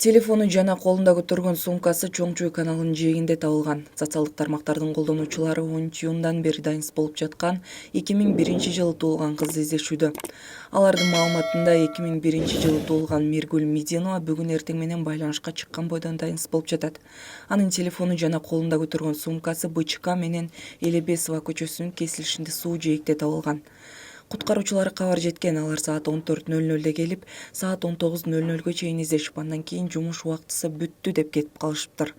Телефону жана колунда көтөргөн сумкасы Чоңчу каналынын жээгинде табылган. Социалдык тармактардын колдонуучулары 10-июндан бери дайынсыз болуп жаткан 2001-жылы туулган кызды издешүүдө. Алардын маалыматында 2001-жылы туулган Миргүл Мединова бүгүн эртең менен байланышка чыккан бойдон дайынсыз болуп жатат. Анын телефону жана колунда көтөргөн сумкасы БЧК менен Элебесова көчөсүнүн кесилишинде суу жээкте табылган. Куткаруучулар кабар жеткен, алар саат 14:00 келип, саат 19:00 чейин издешип, андан кийин жумуш убактысы бүттү деп кетип калышыптыр.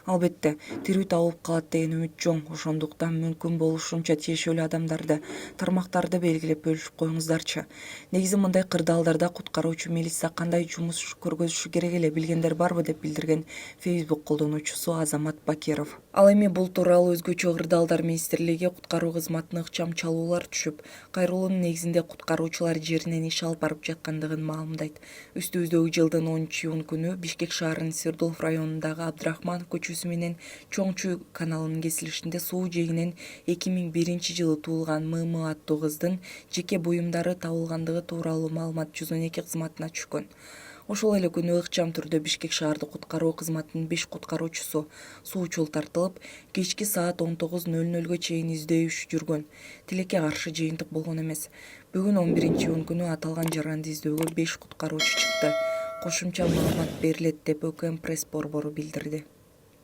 Албетте, тирүү табылып калат деген үмүт чоң. Ошондуктан мүмкүн болушунча тиешелүү адамдарды, тармактарды белгилеп бөлүшүп коюңуздарчы. Негизи мындай кырдаалдарда куткаруучу милиция кандай жумуш көргөзүшү керек эле, билгендер барбы, деп билдирген Facebook колдонуучусу Азамат Бакиров. Ал эми бул тууралуу өзгөчө кырдаалдар министрлиги куткаруу кызматына ыкчам чалуулар түшүп, кайрылуунун негизинде куткаруучулар жеринен иш алып барып жаткандыгын маалымдайт. Үстүбүздөгү жылдын 10-июнь күнү Бишкек шаарынын Свердлов районундагы Абдрахманов көчөсү менен Чоңчу каналынын кесилишинде суу жээгинен 2001-жылы туулган ММ аттуу кыздын жеке буюмдары табылгандыгы тууралуу маалымат 112 кызматына түшкөн. Ошол эле күнү ыкчам түрдө Бишкек шаардык куткаруу кызматынын 5 куткаруучусу суучул тартылып, кечки саат 19:00 чейин издөө иши жүргөн. Тилекке каршы жыйынтык болгон эмес. Бүгүн 11-июнь күнү аталган жаранды издөөгө 5 куткаруучу чыкты. Кошумча маалымат берилет деп ÖKM пресс борбору билдирди.